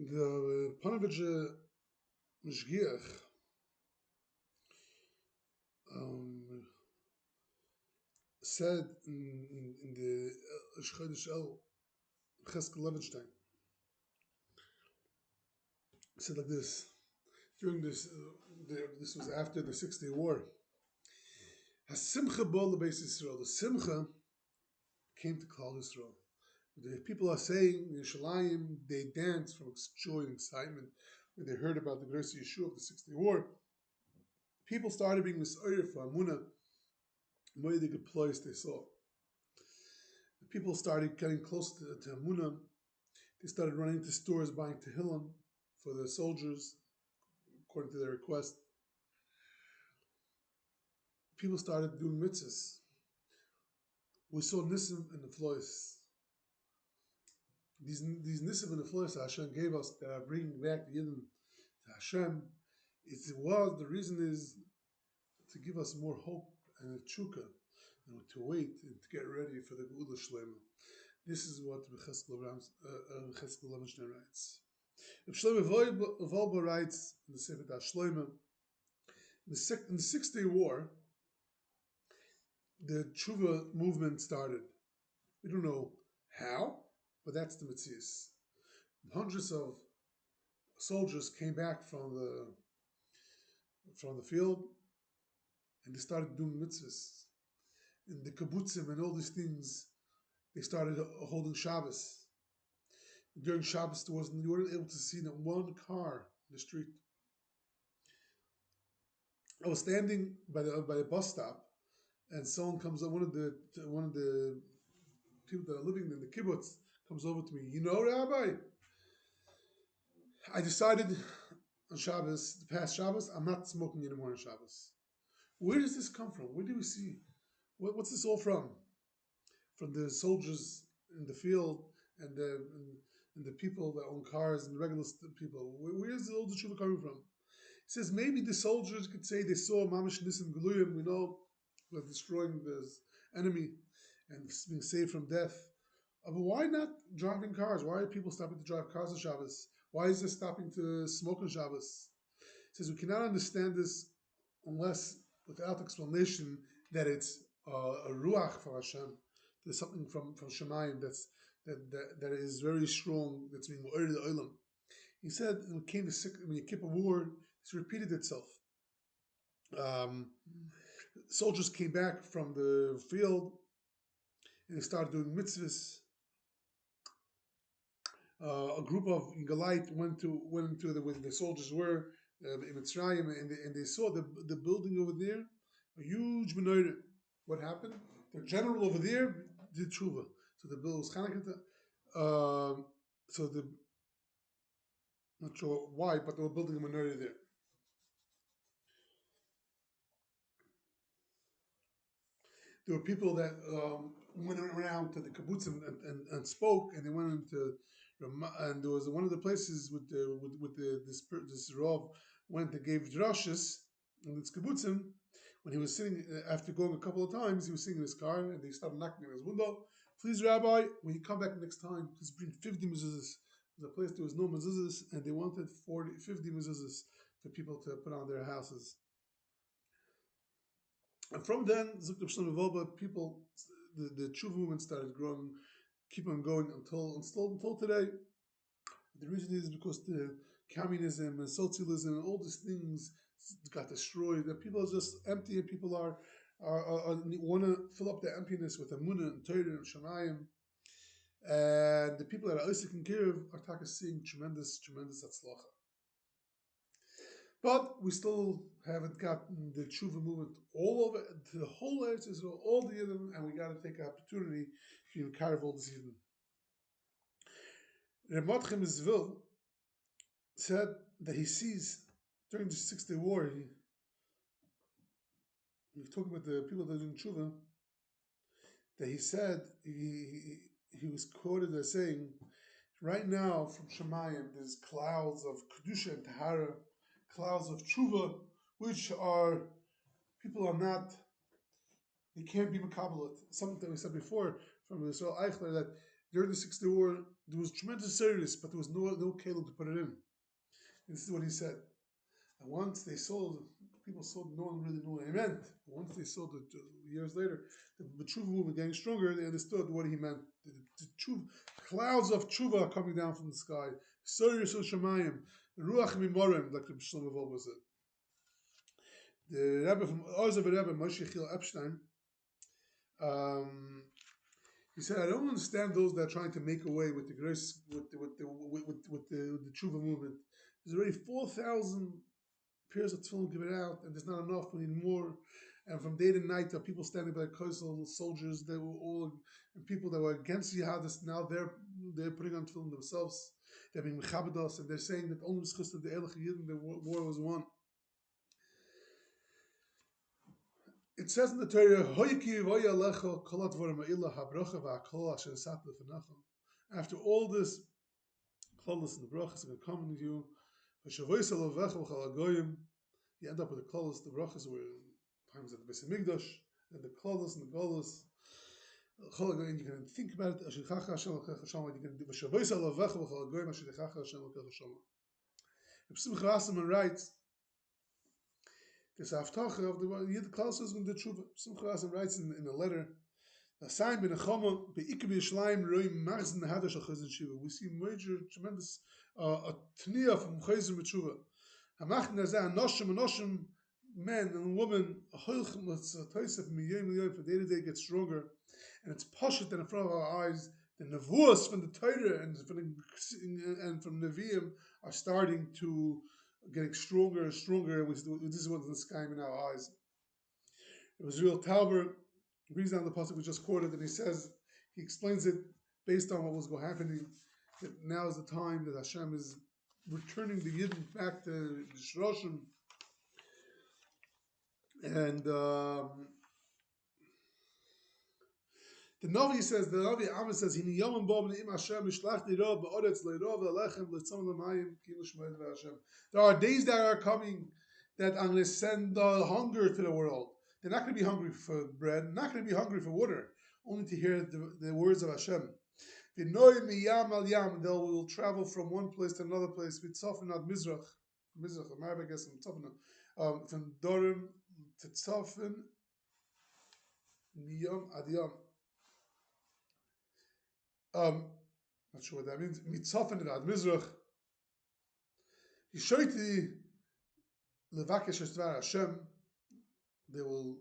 The Panovich Mishgiach said in the Shchodesh El Cheskel Levenstein, said like this. During this was after the 6 Day War. Hasimcha bol beis Yisrael. The Simcha came to Klal Yisrael. The people are saying in Yerushalayim, they danced from joy and excitement when they heard about the grace of Yeshua of the 6 Day War. People started being misoyer for Amunah, more the good place they saw. The people started getting close to Amunah. They started running to stores buying Tehillim for the soldiers, according to their request. People started doing mitzvahs. We saw Nisim and the Flois. These Nisim and the Flois that Hashem gave us that are bringing back the Yidden to Hashem, the reason is to give us more hope and a tshuka, and to wait and to get ready for the Geula Shlema. This is what Cheskel Levenstein writes. If Shlomo Volba writes in the Sefer Shlomo, in the 6 Day War, the tshuva movement started. We don't know how, but that's the Metzias. Hundreds of soldiers came back from the field, and they started doing mitzvahs. In the kibbutzim and all these things, they started holding Shabbos. During Shabbos, you weren't able to see not one car in the street. I was standing by the bus stop, and someone comes up. One of the people that are living in the kibbutz comes over to me. You know, Rabbi, I decided on Shabbos, the past Shabbos, I'm not smoking anymore on Shabbos. Where does this come from? Where do we see? What's this all from? From the soldiers in the field and the people that own cars and regular people. Where is all the tshuva coming from? He says maybe the soldiers could say they saw Mamish Nisim Geluyim. We know we're destroying the enemy and being saved from death. But why not driving cars? Why are people stopping to drive cars on Shabbos? Why is there stopping to smoke on Shabbos? He says we cannot understand this unless without explanation that it's a ruach from Hashem. There's something from Shemayim that is very strong. That's being Oyer the Olam. He said when it came to Yom Kippur War, this repeated itself. Soldiers came back from the field and they started doing mitzvahs. A group of Galite went into where the soldiers were in Mitzrayim, and they saw the building over there, a huge menorah. What happened? The general over there did tshuva. So the bill was Chanukah. Not sure why, but they were building a menorah there. There were people that went around to the kibbutz and spoke, and they went into, and there was one of the places this Rav went and gave drushes in this kibbutzim. When he was sitting, after going a couple of times, he was sitting in his car, and they started knocking on his window. Please, Rabbi, when you come back next time, please bring 50 mezuzahs. There's a place there was no mezuzahs, and they wanted 50 mezuzahs for people to put on their houses. And from then, Zukta Shlomo Volba, people, the tshuva movement started growing, keep on going until today. The reason is because the communism and socialism and all these things got destroyed. That people are just empty, and people are want to fill up the emptiness with Amunah and Torah and Shemayim. And the people that are Isaac and Kirov are seeing tremendous atzlacha. But we still haven't gotten the tshuva movement all over to the whole Eretz Israel, all the Yidden, and we got to take an opportunity to encourage all this Yidden. Reb Mordechai Mizvil said that he sees during the 6 Day War, he was talking about the people that are doing tshuva, that he said, he was quoted as saying, right now from Shemayim there's clouds of Kedusha and Tahara, clouds of tshuva, which are, people are not, they can't be makabelet. Something that we said before from Yisrael Eichler, that during the 6th Day War, there was tremendous service, but there was no kelim to put it in. And this is what he said. And once they saw, people saw, no one really knew what he meant. But once they saw that years later, the tshuva movement getting stronger, they understood what he meant. The clouds of tshuva are coming down from the sky. Sirius Shamayim, Ruach Mimorim, like the Shlomo Volba said. The Rebbe from Ozav Rebbe, Moshe Chil Epstein, he said, I don't understand those that are trying to make away with the grace, with the tshuva movement. There's already 4,000 pairs of tefillin given out, and there's not enough. We need more. And from day to night, there are people standing by coastal soldiers. They were all, and people that were against jihadists. Now they're putting on tefillin themselves. They're being mechabed us, and they're saying that only because of the Eilach Yidin, the war was won. It says in the Torah, after all this, Klolos and the brachas are going to come into you. You end up with the Klolos, the brachas were times at the Beis Hamikdash, and the Klolos and the Golos. And you can think about it. You can do Simcha Rassman writes, this Haftacha of the Yid Klaus is going to do Tshuva. Simcha Rassman writes in a letter, we see major, tremendous tniya from Chayzim B'Tshuva. Men and women, from day to day get stronger, and it's pashut in front of our eyes. The nevuos from the Torah and from Naviim are starting to getting stronger and stronger. This is what's in the sky in our eyes. It was real Talbert brings down the pasuk we just quoted, and he explains it based on what was going to happen. That now is the time that Hashem is returning the Yidden back to the Shroshim. And the Navi says, the Navi says, "Hini yomim ba'im im Hashem mishlachti ro ba'aretz le'ro lelexem la'mayim ki l'shmoed v'Hashem." There are days that are coming that I'm going to send hunger to the world. They're not going to be hungry for bread, not going to be hungry for water, only to hear the words of Hashem. They will travel from one place to another place. From Dorim to Tzofin, Miyam ad Yam. Not sure what that means. Mitzofin ad Mizrach. Yishoiti levakesh dvar Hashem. They will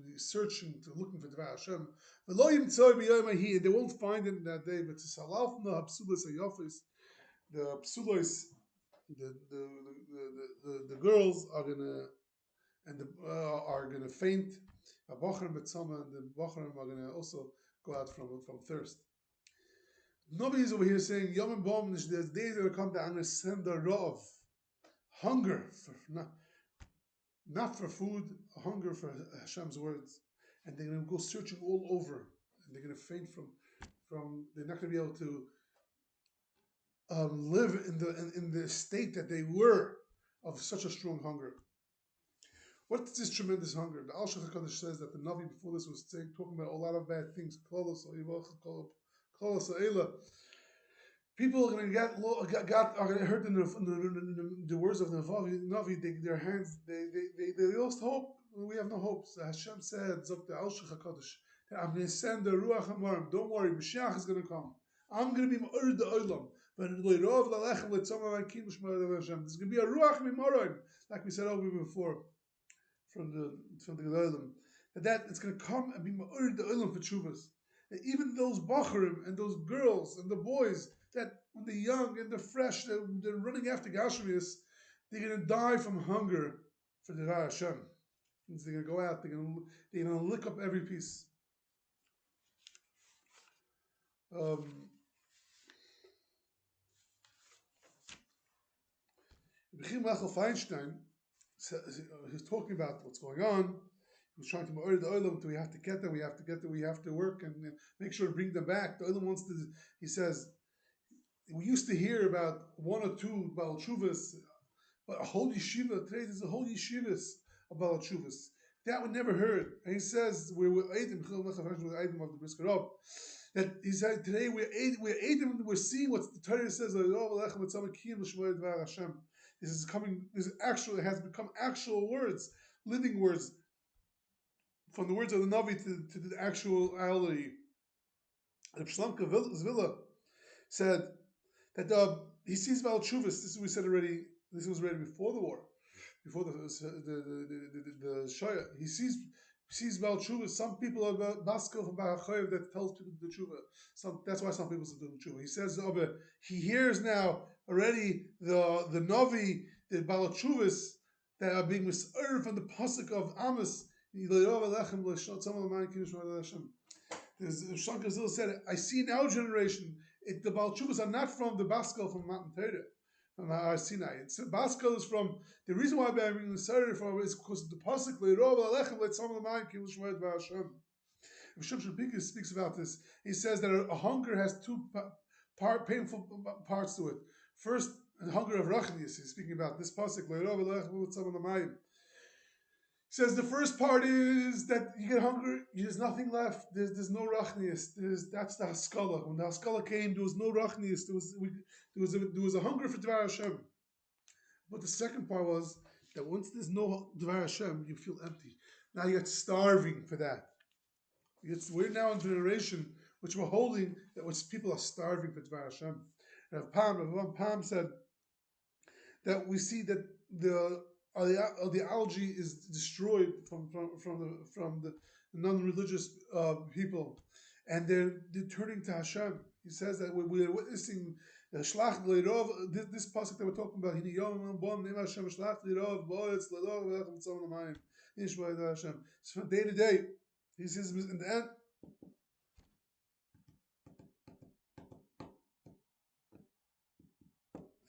be searching, looking for Dvar Hashem. They won't find it in that day. But the girls are gonna faint. And the Bachrim are gonna also go out from thirst. Nobody is over here saying Yom Bom. There's days that will come that I'm gonna send a rav, hunger for not for food, hunger for Hashem's words, and they're going to go searching all over, and they're going to faint from. They're not going to be able to live in the state that they were of such a strong hunger. What is this tremendous hunger? The Al Shach HaKadosh says that the Navi before this was talking about a lot of bad things. People are going to are going to hurt the words of the Navi. Their hands, they lost hope. We have no hope. So Hashem said, Zok the Al Shach HaKadosh, that I'm going to send the Ruach HaMarim. Don't worry, Mashiach is going to come. I'm going to be Ma'ur the Olam. But there's going to be a Ruach Mimorim, like we said over before, from the Olam. That it's going to come and be Ma'ur the Olam for Tshuvas. That even those Bacharim and those girls and the boys, that when they're young and they're fresh, they're running after Gashmias, they're going to die from hunger for the Dvar Hashem. They're going to go out, they're going to lick up every piece. Feinstein, he's talking about what's going on. He was trying to order the oilam until we have to get there, we have to work and make sure to bring them back. The oilam wants to, he says, we used to hear about one or two Baal Tshuvas, but a whole yeshiva, today there's a whole yeshivas of Baal Tshuvas. That we never heard. And he says we're Eidim of the Briskerov. That he said today we're Eidim, we're seeing what the Torah says. This is coming. This actually has become actual words, living words, from the words of the Navi to the actuality. The Pshlamka Zvilla said that he sees Baal Tshuvas. This is we said already. This was already before the war, before the Shoya. He sees Baal Tshuvas. Some people are Baskel from Bahachayev that tells people to do Tshuva. That's why some people do Tshuva. He says he hears now already the Navi, the Baal Tshuvas that are being misheard from the pasuk of Amos. Shankar Zil said, I see in our generation, the Baal Tshuvas are not from the Baskel from Mountain Torah, from Har Sinai. It's Baskel is from, the reason why I'm being sorry for is because of the pasuk, Shimshon Shapika speaks about this. He says that a hunger has two painful parts to it. First, the hunger of Rachnius. He's speaking about this pasuk, La'im. Says the first part is that you get hungry, there's nothing left, there's no rachnius, that's the haskala. When the haskala came, there was no rachnius, there was a hunger for Dvar Hashem. But the second part was that once there's no Dvar Hashem, you feel empty. Now you get starving for that. We're now in a generation which we're holding, that which people are starving for Dvar Hashem. Rav Pam said that we see that the algae is destroyed from the non-religious people, and they're turning to Hashem. He says that we're witnessing the this pasuk that we're talking about. It's from day to day. He says in the end.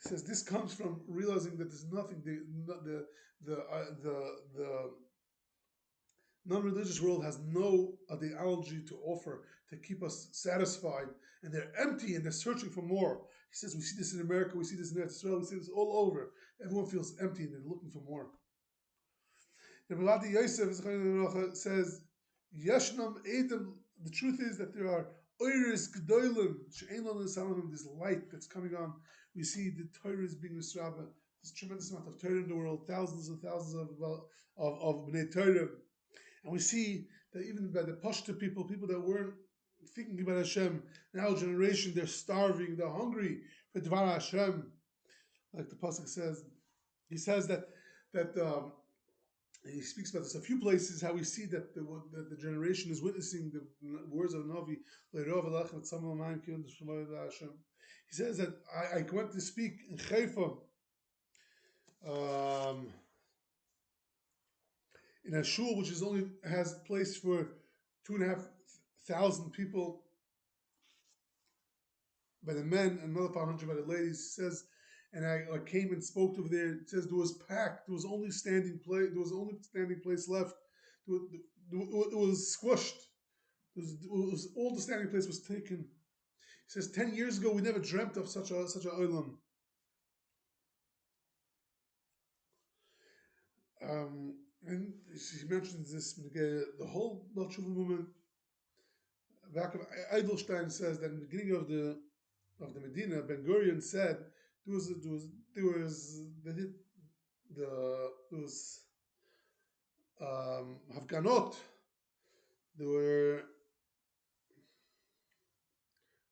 He says this comes from realizing that there's nothing. The non-religious world has no ideology to offer to keep us satisfied, and they're empty and they're searching for more. He says we see this in America, we see this in Israel, we see this all over. Everyone feels empty and they're looking for more. The Melati Yosef says, "Yeshnam Eidim." The truth is that there are oiris gedolim she'ein l'salamim. This light that's coming on. We see the Torah is being misraba. There's a tremendous amount of Torah in the world, thousands and thousands of Bnei Torah. And we see that even by the Pashto people that weren't thinking about Hashem, in our generation, they're starving, they're hungry for Dvar Hashem. Like the Pasuk says, he says that he speaks about this a few places, how we see that the generation is witnessing the words of Navi. He says that I went to speak in Haifa, in a shul which has place for 2,500 people by the men and another 500 by the ladies. He says, and I came and spoke over there. It says there was packed. There was only standing place left. It was squished. All the standing place was taken. He says 10 years ago we never dreamt of such a olam. And he mentions this, the whole Baal Tshuva movement. Eidelstein says that in the beginning of the Medina, Ben Gurion said there was Hafganot. There were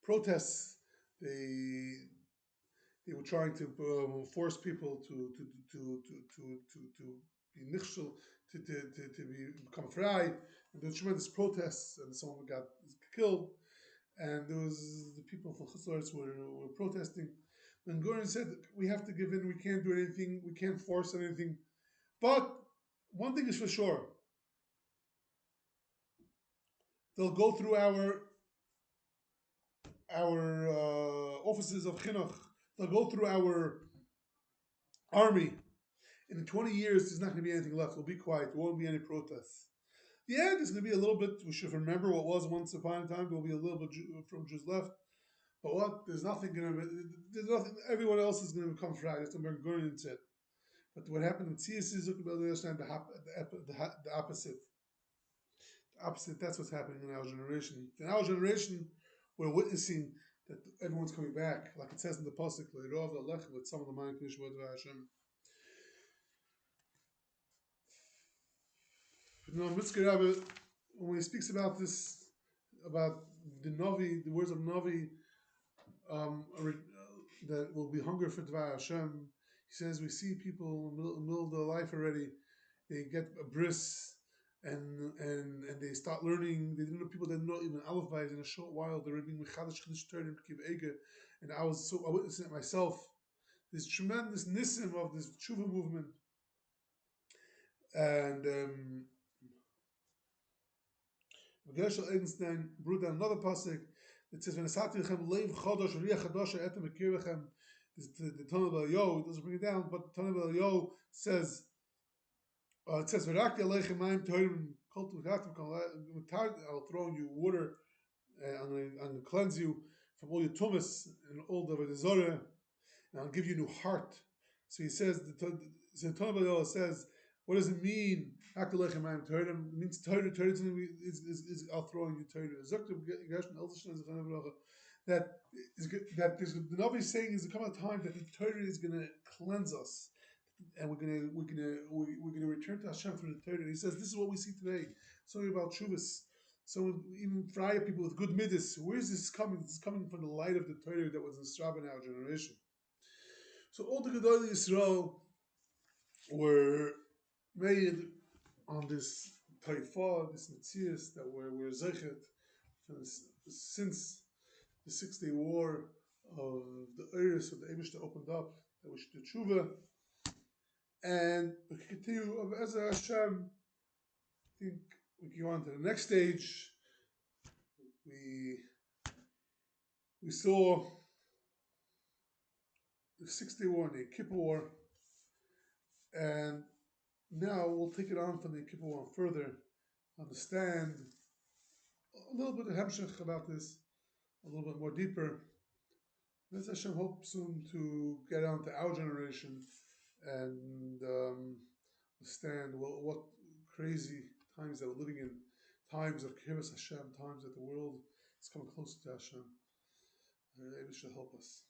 protests. They were trying to force people to be nichshel, to become frei. And there were tremendous protests, and someone got killed. And there was the people from Chutzlaretz were protesting. And Gurion said, we have to give in, we can't do anything, we can't force anything. But one thing is for sure, they'll go through our offices of chinuch, they'll go through our army. In 20 years, there's not going to be anything left. We'll be quiet. There won't be any protests. Yeah, there's going to be a little bit. We should remember what was once upon a time. There will be a little bit from Jews left. But what? There's nothing going to be. There's nothing. Everyone else is going to become fried. That's what Ben Gurion said. But what happened with Tziyas is the opposite. The opposite, that's what's happening in our generation. In our generation, we're witnessing that everyone's coming back. Like it says in the Pasuk, lelחם with some of the mind Hashem. Mitzvah Rabbi, when he speaks about this, about the Navi, the words of Navi, that will be hunger for Dvar Hashem. He says we see people in the middle of their life already. They get a bris and they start learning. They didn't know people that know even Aleph Bayis in a short while. They're reading Mechadash Chiddush Torah and Kiv Ege, and I witnessed it myself. This tremendous nissim of this tshuva movement, and Gershel Edenstein brought down another pasuk that says, "V'nasati lechem leiv chodosh riach chadosha etem ekir lechem." The Tanakh Yo doesn't bring it down, but the Tanakh Yo says, it says, "V'rakti aleichem mayim torim kol tuchatim kol I'll throw you water, I'm going to cleanse you from all your tumas and all the avodah, and I'll give you a new heart." So he says, the Tanakh Yo says, what does it mean? It means Torah is I'll throw you Torah. That the Navi is saying is there come a time that the Torah is going to cleanse us, and we're going to return to Hashem through the Torah. And he says this is what we see today. Something about Shuvas. So even friar people with good midas. Where is this coming? This is coming from the light of the Torah that was installed in our generation. So all the Gedolei Yisrael were made on this taifa, this metzias that we're zeichet since the 6-day war of the Eretz of the Eibishter opened up, that we should do tshuva, and we can continue of Ezra Hashem. I think we can go on to the next stage. We saw the 6-day war and the Kippur War, and now we'll take it on from the Kippur War further, understand a little bit of hemshech about this, a little bit more deeper. Let's Hashem hope soon to get on to our generation and understand what crazy times that we're living in, times of Kibbutz Hashem, times that the world is coming closer to Hashem. It should help us.